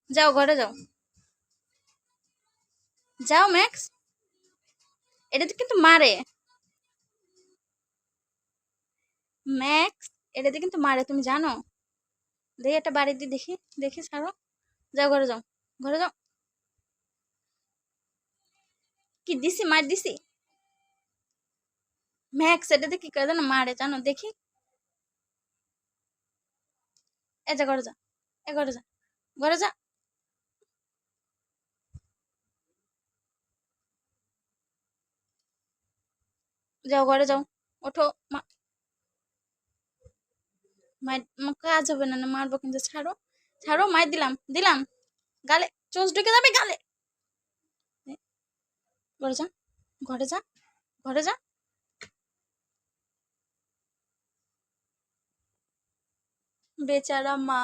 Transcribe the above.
যাও ঘরে যাও, যাও ম্যাক্স। এটা তো কিন্তু মারে ম্যাক্স, এটাতে কিন্তু মারে, তুমি জানো? দেখি একটা বাড়ি দিয়ে দেখি, দেখি ছাড়ো। যাও ঘরে যাও, ঘরে যাও। কি দিছি, মার দিছি? ম্যাক্স এটাতে কি করে জানো, মারে জানো? দেখি, এ যা ঘরে যা, এ ঘরে যা, ঘরে যা। যাও ঘরে যাও, ওঠো। কাজ হবে না, না মারবো কিন্তু, ছাড়ো, ছাড়ো, মার দিলাম, দিলাম গালে, চোঁচ ঢুকে যাবে গালে। ঘরে যা, ঘরে যা, ঘরে যা। বেচারা মা।